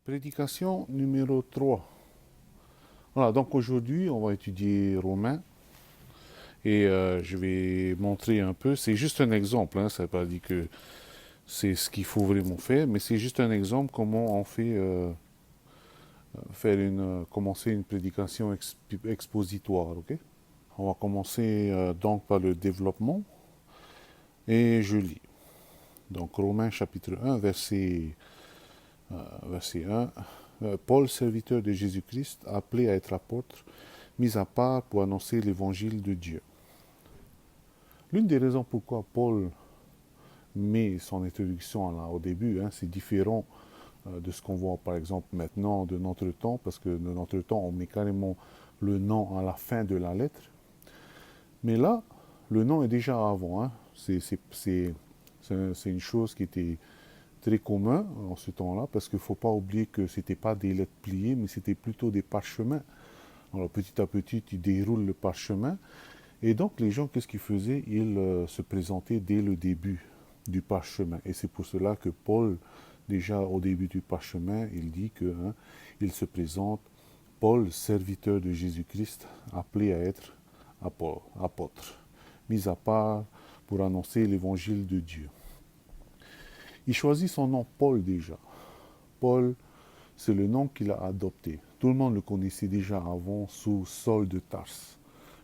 Prédication numéro 3. Voilà, donc aujourd'hui, on va étudier Romains et je vais montrer un peu. C'est juste un exemple, hein, ça ne veut pas dire que c'est ce qu'il faut vraiment faire, mais c'est juste un exemple comment on fait commencer une prédication expositoire. Ok. On va commencer donc par le développement et je lis. Donc Romains chapitre 1, verset 1. Paul, serviteur de Jésus-Christ, appelé à être apôtre, mis à part pour annoncer l'évangile de Dieu. L'une des raisons pourquoi Paul met son introduction là, au début, hein, c'est différent de ce qu'on voit par exemple maintenant de notre temps, parce que de notre temps, on met carrément le nom à la fin de la lettre. Mais là, le nom est déjà avant. Hein. C'est une chose qui était très commun en ce temps-là, parce qu'il ne faut pas oublier que ce n'était pas des lettres pliées, mais c'était plutôt des parchemins. Alors petit à petit, tu déroules le parchemin. Et donc les gens, qu'est-ce qu'ils faisaient? Ils se présentaient dès le début du parchemin. Et c'est pour cela que Paul, déjà au début du parchemin, il dit que il se présente, Paul, serviteur de Jésus-Christ, appelé à être apôtre, mis à part pour annoncer l'évangile de Dieu. Il choisit son nom Paul déjà. Paul, c'est le nom qu'il a adopté. Tout le monde le connaissait déjà avant sous Saul de Tarse,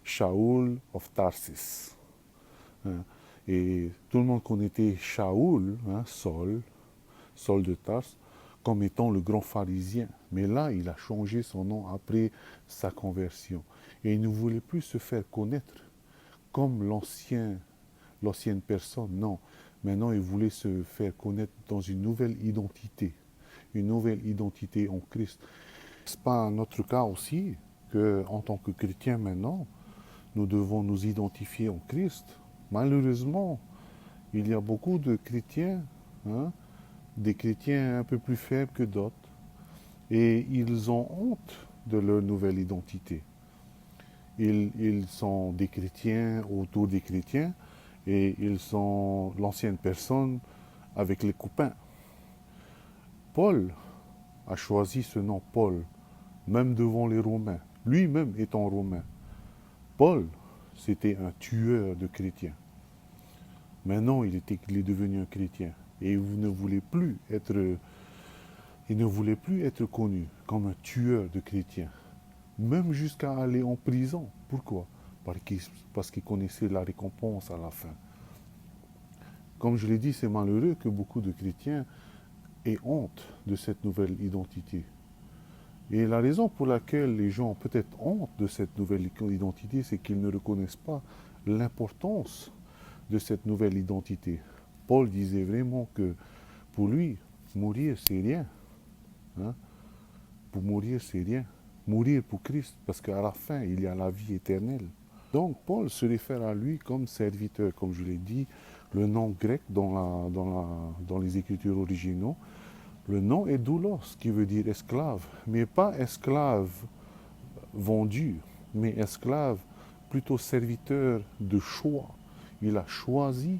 Shaul of Tarsis. Hein. Et tout le monde connaissait Shaul, Saul de Tarse, comme étant le grand pharisien. Mais là, il a changé son nom après sa conversion. Et il ne voulait plus se faire connaître comme l'ancienne personne. Non. Maintenant, il voulait se faire connaître dans une nouvelle identité en Christ. Ce n'est pas notre cas aussi qu'en tant que chrétiens maintenant, nous devons nous identifier en Christ. Malheureusement, il y a beaucoup de chrétiens, des chrétiens un peu plus faibles que d'autres, et ils ont honte de leur nouvelle identité. Ils sont des chrétiens autour des chrétiens, et ils sont l'ancienne personne avec les copains. Paul a choisi ce nom Paul, même devant les Romains, lui-même étant romain. Paul, c'était un tueur de chrétiens. Maintenant, il est devenu un chrétien. Et il ne voulait plus être connu comme un tueur de chrétiens. Même jusqu'à aller en prison. Pourquoi? Parce qu'il connaissait la récompense à la fin. Comme je l'ai dit, c'est malheureux que beaucoup de chrétiens aient honte de cette nouvelle identité. Et la raison pour laquelle les gens ont peut-être honte de cette nouvelle identité, c'est qu'ils ne reconnaissent pas l'importance de cette nouvelle identité. Paul disait vraiment que pour lui, mourir, c'est rien. Hein? Pour mourir, c'est rien. Mourir pour Christ, parce qu'à la fin, il y a la vie éternelle. Donc, Paul se réfère à lui comme serviteur, comme je l'ai dit, le nom grec dans les Écritures originaux. Le nom est doulos, qui veut dire esclave, mais pas esclave vendu, mais esclave plutôt serviteur de choix. Il a choisi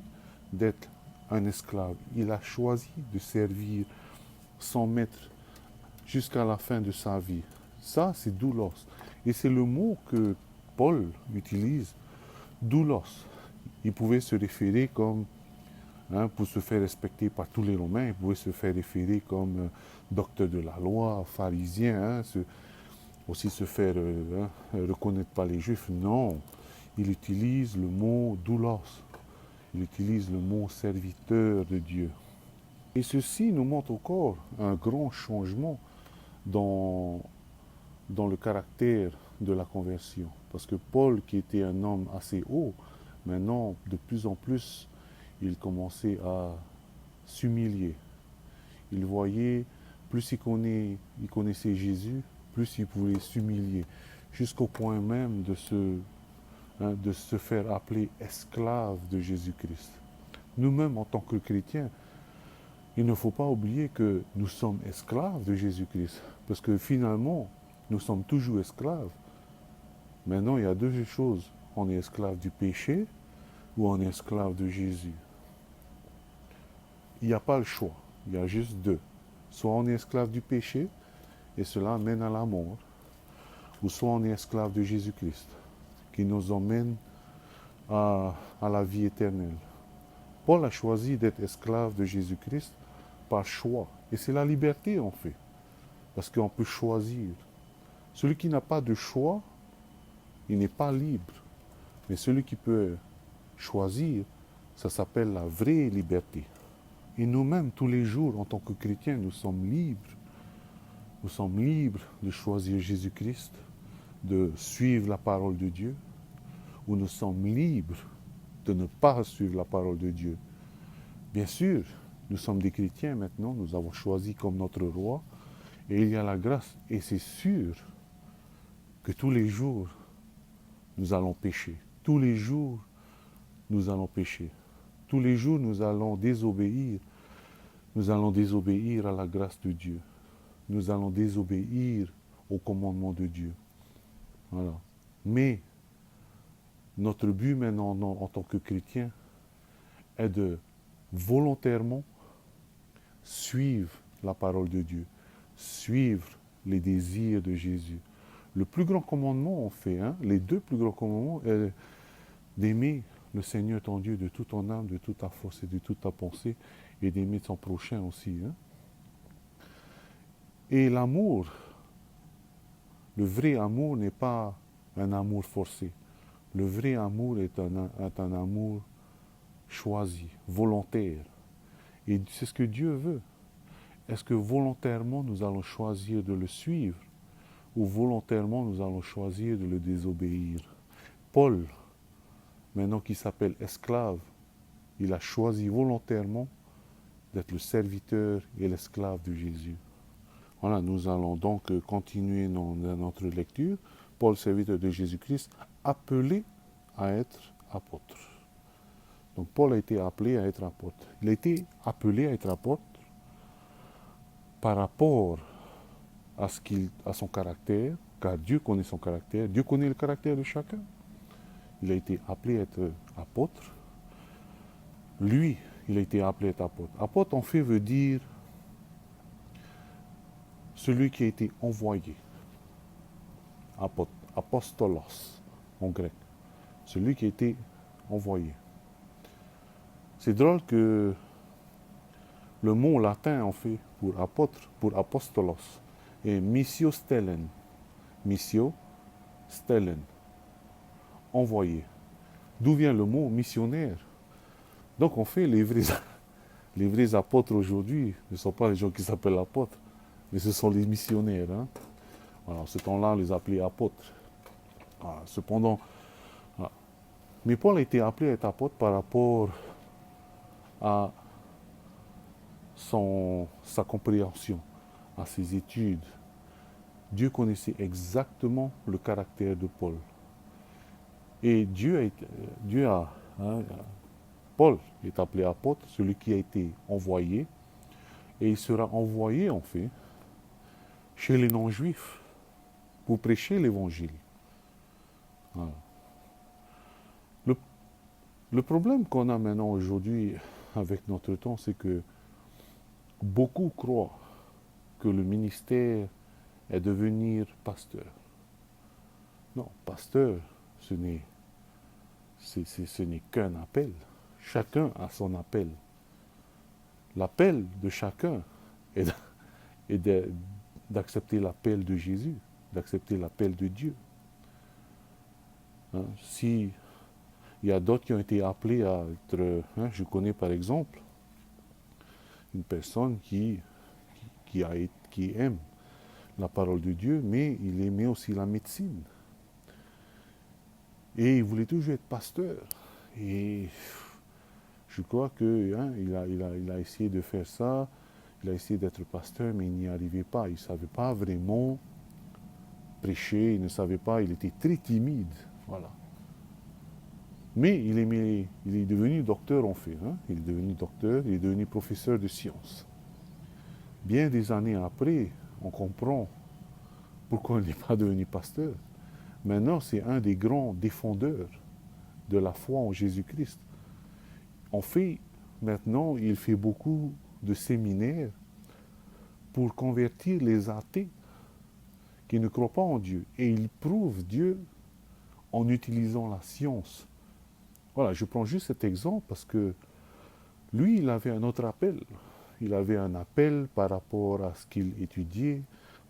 d'être un esclave. Il a choisi de servir son maître jusqu'à la fin de sa vie. Ça, c'est doulos. Et c'est le mot que Paul utilise, doulos. Il pouvait se référer comme, pour se faire respecter par tous les Romains, il pouvait se faire référer comme docteur de la loi, pharisien, aussi se faire reconnaître par les Juifs. Non, il utilise le mot doulos. Il utilise le mot serviteur de Dieu. Et ceci nous montre encore un grand changement dans le caractère de la conversion. Parce que Paul, qui était un homme assez haut, maintenant, de plus en plus, il commençait à s'humilier. Il voyait, plus il connaissait Jésus, plus il pouvait s'humilier, jusqu'au point même de se faire appeler esclave de Jésus-Christ. Nous-mêmes, en tant que chrétiens, il ne faut pas oublier que nous sommes esclaves de Jésus-Christ, parce que finalement, nous sommes toujours esclaves. Maintenant, il y a deux choses. On est esclave du péché ou on est esclave de Jésus. Il n'y a pas le choix. Il y a juste deux. Soit on est esclave du péché, et cela mène à la mort, ou soit on est esclave de Jésus-Christ, qui nous emmène à la vie éternelle. Paul a choisi d'être esclave de Jésus-Christ par choix. Et c'est la liberté, en fait, parce qu'on peut choisir. Celui qui n'a pas de choix, il n'est pas libre. Mais celui qui peut choisir, ça s'appelle la vraie liberté. Et nous-mêmes, tous les jours, en tant que chrétiens, nous sommes libres. Nous sommes libres de choisir Jésus-Christ, de suivre la parole de Dieu, ou nous sommes libres de ne pas suivre la parole de Dieu. Bien sûr, nous sommes des chrétiens maintenant, nous avons choisi comme notre roi, et il y a la grâce. Et c'est sûr que tous les jours, nous allons pécher. Tous les jours, nous allons pécher. Tous les jours, nous allons désobéir. Nous allons désobéir à la grâce de Dieu. Nous allons désobéir au commandement de Dieu. Voilà. Mais notre but maintenant en tant que chrétien est de volontairement suivre la parole de Dieu, suivre les désirs de Jésus. Le plus grand commandement, on fait, les deux plus grands commandements, est d'aimer le Seigneur ton Dieu de toute ton âme, de toute ta force et de toute ta pensée, et d'aimer son prochain aussi. Et l'amour, le vrai amour n'est pas un amour forcé. Le vrai amour est un amour choisi, volontaire. Et c'est ce que Dieu veut. Est-ce que volontairement nous allons choisir de le suivre ou volontairement nous allons choisir de le désobéir? Paul, maintenant qui s'appelle esclave, il a choisi volontairement d'être le serviteur et l'esclave de Jésus. Voilà, nous allons donc continuer dans notre lecture. Paul, serviteur de Jésus-Christ, appelé à être apôtre. Donc Paul a été appelé à être apôtre. Il a été appelé à être apôtre par rapport à son caractère, car Dieu connaît son caractère, Dieu connaît le caractère de chacun. Il a été appelé à être apôtre. Lui, il a été appelé à être apôtre. Apôtre, en fait, veut dire celui qui a été envoyé. Apôtre, apostolos, en grec. Celui qui a été envoyé. C'est drôle que le mot latin, en fait, pour apôtre, pour apostolos, est missio stellen. Missio stellen. Envoyé. D'où vient le mot missionnaire? Donc, en fait, les vrais apôtres aujourd'hui ne sont pas les gens qui s'appellent apôtres, mais ce sont les missionnaires. Voilà, en ce temps-là, on les appelait apôtres. Voilà, cependant, voilà. Mais Paul a été appelé à être apôtre par rapport à sa compréhension, à ses études. Dieu connaissait exactement le caractère de Paul. Et Paul est appelé apôtre, celui qui a été envoyé, et il sera envoyé en fait chez les non-juifs pour prêcher l'évangile. Voilà. Le problème qu'on a maintenant aujourd'hui avec notre temps, c'est que beaucoup croient que le ministère est devenir pasteur. Non, pasteur, ce n'est qu'un appel. Chacun a son appel. L'appel de chacun est d'accepter l'appel de Jésus, d'accepter l'appel de Dieu. Si il y a d'autres qui ont été appelés à être... je connais par exemple une personne qui aime la parole de Dieu, mais il aimait aussi la médecine. Et il voulait toujours être pasteur. Et je crois qu'il a essayé de faire ça, il a essayé d'être pasteur, mais il n'y arrivait pas. Il ne savait pas vraiment prêcher, il ne savait pas, il était très timide. Voilà. Mais il est devenu docteur en fait. Il est devenu docteur, il est devenu professeur de sciences. Bien des années après, on comprend pourquoi il n'est pas devenu pasteur. Maintenant, c'est un des grands défendeurs de la foi en Jésus-Christ. En fait, maintenant, il fait beaucoup de séminaires pour convertir les athées qui ne croient pas en Dieu. Et il prouve Dieu en utilisant la science. Voilà, je prends juste cet exemple parce que lui, il avait un autre appel. Il avait un appel par rapport à ce qu'il étudiait,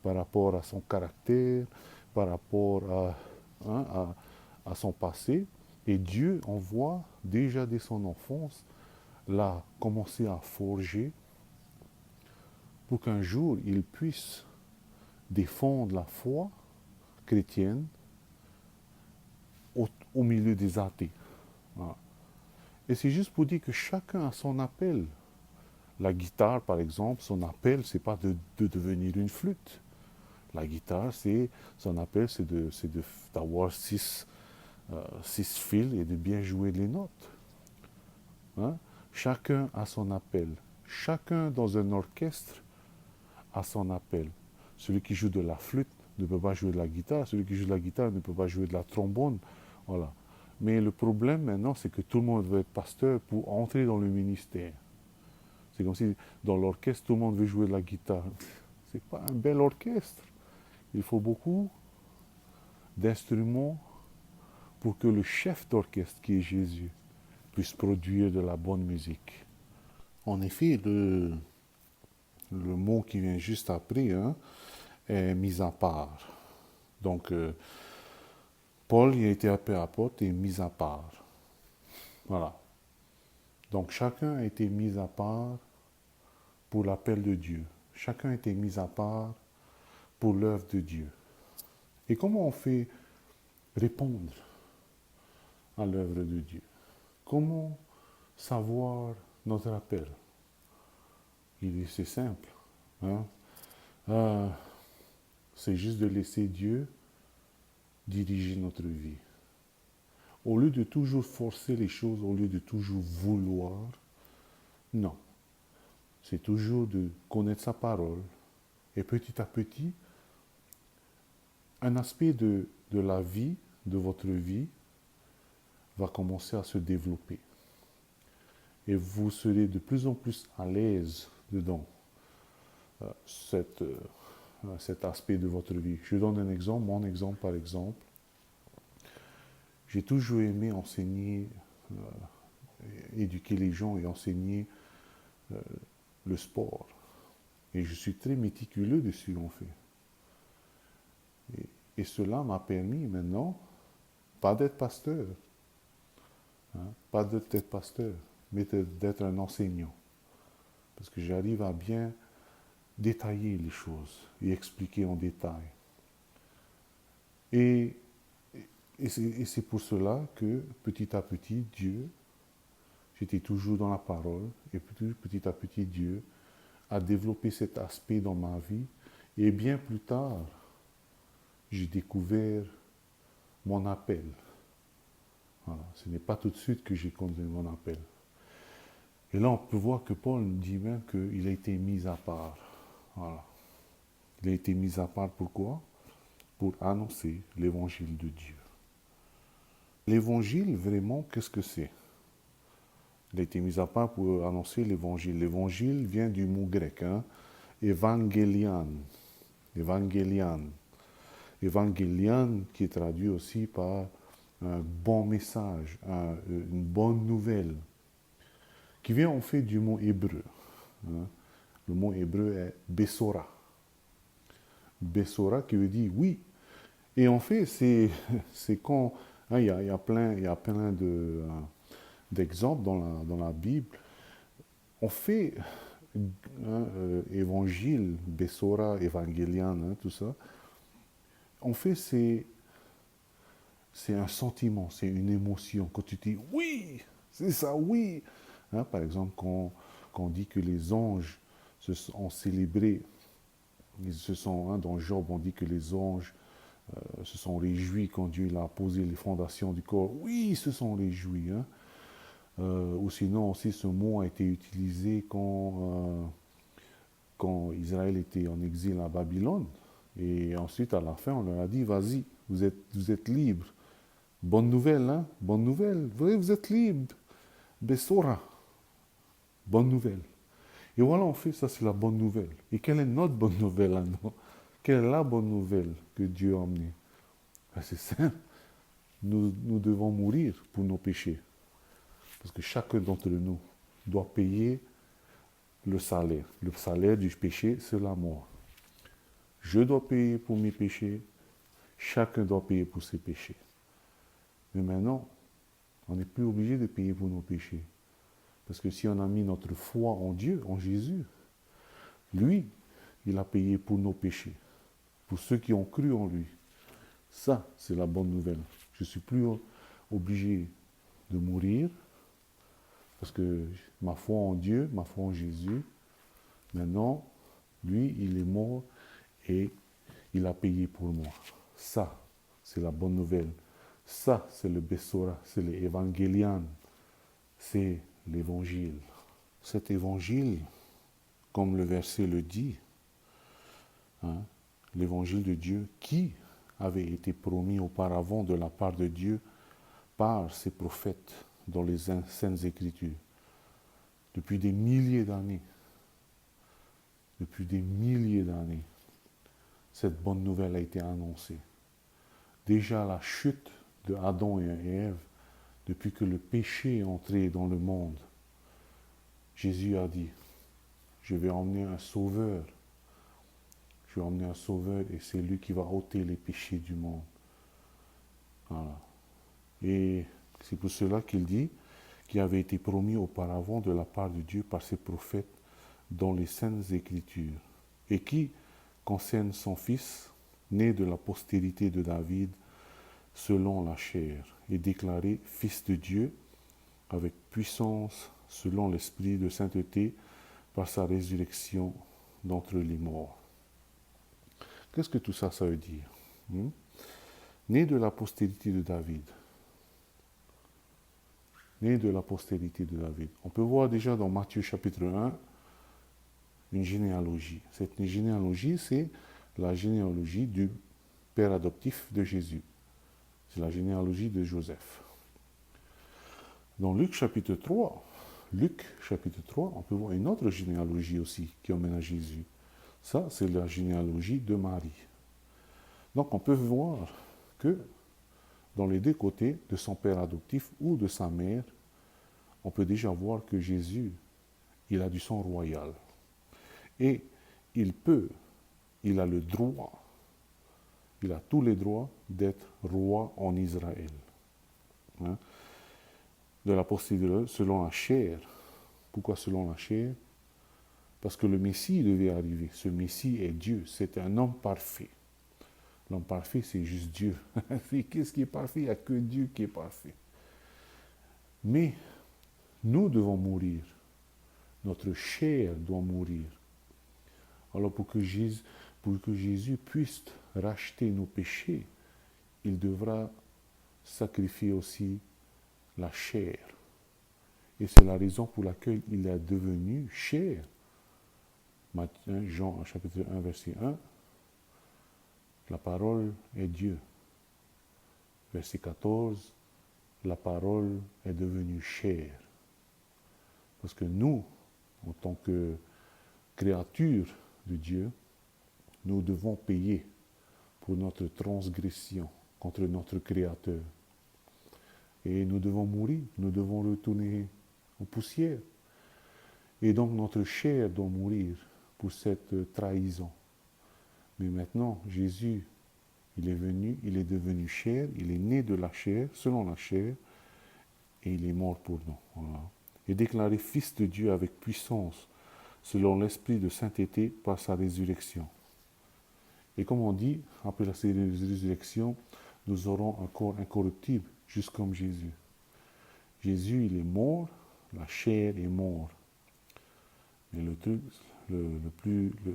par rapport à son caractère, par rapport à son passé. Et Dieu envoie déjà dès son enfance, l'a commencé à forger pour qu'un jour il puisse défendre la foi chrétienne au milieu des athées. Voilà. Et c'est juste pour dire que chacun a son appel. La guitare, par exemple, son appel, c'est pas de devenir une flûte. La guitare, son appel, c'est d'avoir six fils et de bien jouer les notes. Hein? Chacun a son appel. Chacun dans un orchestre a son appel. Celui qui joue de la flûte ne peut pas jouer de la guitare. Celui qui joue de la guitare ne peut pas jouer de la trombone. Voilà. Mais le problème maintenant, c'est que tout le monde veut être pasteur pour entrer dans le ministère. C'est comme si dans l'orchestre, tout le monde veut jouer de la guitare. C'est pas un bel orchestre. Il faut beaucoup d'instruments pour que le chef d'orchestre, qui est Jésus, puisse produire de la bonne musique. En effet, le mot qui vient juste après est mis à part. Donc, Paul il a été appelé apôtre et mis à part. Voilà. Donc, chacun a été mis à part pour l'appel de Dieu. Chacun a été mis à part pour l'œuvre de Dieu. Et comment on fait répondre à l'œuvre de Dieu? Comment savoir notre appel? C'est simple. Hein? C'est juste de laisser Dieu diriger notre vie. Au lieu de toujours forcer les choses, au lieu de toujours vouloir, non. C'est toujours de connaître sa parole. Et petit à petit, un aspect de la vie, de votre vie, va commencer à se développer. Et vous serez de plus en plus à l'aise dedans, cet aspect de votre vie. Je donne un exemple, mon exemple par exemple. J'ai toujours aimé enseigner, éduquer les gens et enseigner le sport. Et je suis très méticuleux dessus en fait. Et cela m'a permis maintenant, pas d'être pasteur, pas d'être pasteur, mais d'être un enseignant. Parce que j'arrive à bien détailler les choses et expliquer en détail. Et c'est pour cela que petit à petit, Dieu, j'étais toujours dans la parole, et petit à petit, Dieu a développé cet aspect dans ma vie. Et bien plus tard, j'ai découvert mon appel. Voilà. Ce n'est pas tout de suite que j'ai connu mon appel. Et là, on peut voir que Paul dit même qu'il a été mis à part. Voilà. Il a été mis à part pourquoi? Pour annoncer l'évangile de Dieu. L'évangile, vraiment, qu'est-ce que c'est? Il a été mis à part pour annoncer l'évangile. L'évangile vient du mot grec, évangélion. Évangélion. Évangélion qui est traduit aussi par un bon message, une bonne nouvelle, qui vient en fait du mot hébreu. Le mot hébreu est Bessora. Bessora qui veut dire oui. Et en fait, c'est quand il y a plein d'exemples dans la Bible. On fait évangile, Bessora, évangélion, tout ça. En fait, c'est un sentiment, c'est une émotion. Quand tu dis oui, c'est ça, oui. Par exemple, quand on dit que les anges ont célébré, dans Job, on dit que les anges se sont réjouis quand Dieu a posé les fondations du corps. Oui, ils se sont réjouis. Ou sinon aussi, ce mot a été utilisé quand Israël était en exil à Babylone. Et ensuite, à la fin, on leur a dit, vas-y, vous êtes libres. Bonne nouvelle, bonne nouvelle. Vous êtes libres. Bessora. Bonne nouvelle. Et voilà, en fait, ça c'est la bonne nouvelle. Et quelle est notre bonne nouvelle à nous? Quelle est la bonne nouvelle que Dieu a emmenée? Ben, c'est simple. Nous devons mourir pour nos péchés. Parce que chacun d'entre nous doit payer le salaire. Le salaire du péché, c'est la mort. Je dois payer pour mes péchés. Chacun doit payer pour ses péchés. Mais maintenant, on n'est plus obligé de payer pour nos péchés. Parce que si on a mis notre foi en Dieu, en Jésus, lui, il a payé pour nos péchés, pour ceux qui ont cru en lui. Ça, c'est la bonne nouvelle. Je ne suis plus obligé de mourir, parce que ma foi en Dieu, ma foi en Jésus, maintenant, lui, il est mort et il a payé pour moi. Ça, c'est la bonne nouvelle. Ça, c'est le Bessora, c'est l'évangélion, c'est l'évangile. Cet évangile, comme le verset le dit, hein, l'évangile de Dieu qui avait été promis auparavant de la part de Dieu par ses prophètes dans les Saintes Écritures. Depuis des milliers d'années, cette bonne nouvelle a été annoncée. Déjà la chute de Adam et Ève, depuis que le péché est entré dans le monde, Jésus a dit, je vais emmener un sauveur. Je vais emmener un sauveur et c'est lui qui va ôter les péchés du monde. Voilà. Et c'est pour cela qu'il dit qu'il avait été promis auparavant de la part de Dieu par ses prophètes dans les Saintes Écritures et qui concerne son fils, né de la postérité de David selon la chair et déclaré fils de Dieu avec puissance selon l'esprit de sainteté par sa résurrection d'entre les morts. Qu'est-ce que tout ça, ça veut dire? Né de la postérité de David. Né de la postérité de David. On peut voir déjà dans Matthieu chapitre 1 une généalogie. Cette généalogie, c'est la généalogie du père adoptif de Jésus. C'est la généalogie de Joseph. Dans Luc chapitre 3, on peut voir une autre généalogie aussi qui emmène à Jésus. Ça, c'est la généalogie de Marie. Donc on peut voir que dans les deux côtés, de son père adoptif ou de sa mère, on peut déjà voir que Jésus, il a du sang royal. Et il a le droit, il a tous les droits d'être roi en Israël. Hein? De la postérité selon la chair. Pourquoi selon la chair? Parce que le Messie devait arriver. Ce Messie est Dieu, c'est un homme parfait. L'homme parfait, c'est juste Dieu. Qu'est-ce qui est parfait? Il n'y a que Dieu qui est parfait. Mais nous devons mourir. Notre chair doit mourir. Alors pour que Jésus puisse racheter nos péchés, il devra sacrifier aussi la chair. Et c'est la raison pour laquelle il est devenu chair. Jean chapitre 1, verset 1. La parole est Dieu. Verset 14. La parole est devenue chair. Parce que nous, en tant que créatures de Dieu, nous devons payer pour notre transgression contre notre Créateur. Et nous devons mourir, nous devons retourner aux poussières. Et donc notre chair doit mourir pour cette trahison. Mais maintenant, Jésus, il est venu, il est devenu chair, il est né de la chair, selon la chair, et il est mort pour nous. Voilà. Et déclaré fils de Dieu avec puissance, selon l'esprit de sainteté par sa résurrection. Et comme on dit, après la résurrection, nous aurons un corps incorruptible, juste comme Jésus. Jésus, il est mort, la chair est morte. Mais le truc,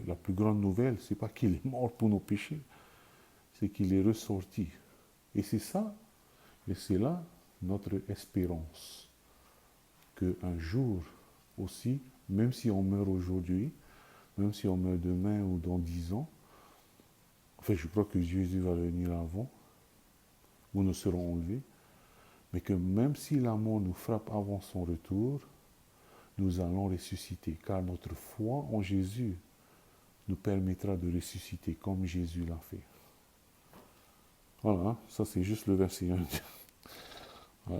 la plus grande nouvelle, c'est pas qu'il est mort pour nos péchés, c'est qu'il est ressorti. Et c'est ça, et c'est là notre espérance, qu'un jour aussi, même si on meurt aujourd'hui, même si on meurt demain ou dans 10 ans, enfin je crois que Jésus va venir avant, où nous serons enlevés, mais que même si la mort nous frappe avant son retour, nous allons ressusciter, car notre foi en Jésus nous permettra de ressusciter comme Jésus l'a fait. Voilà, ça c'est juste le verset 1.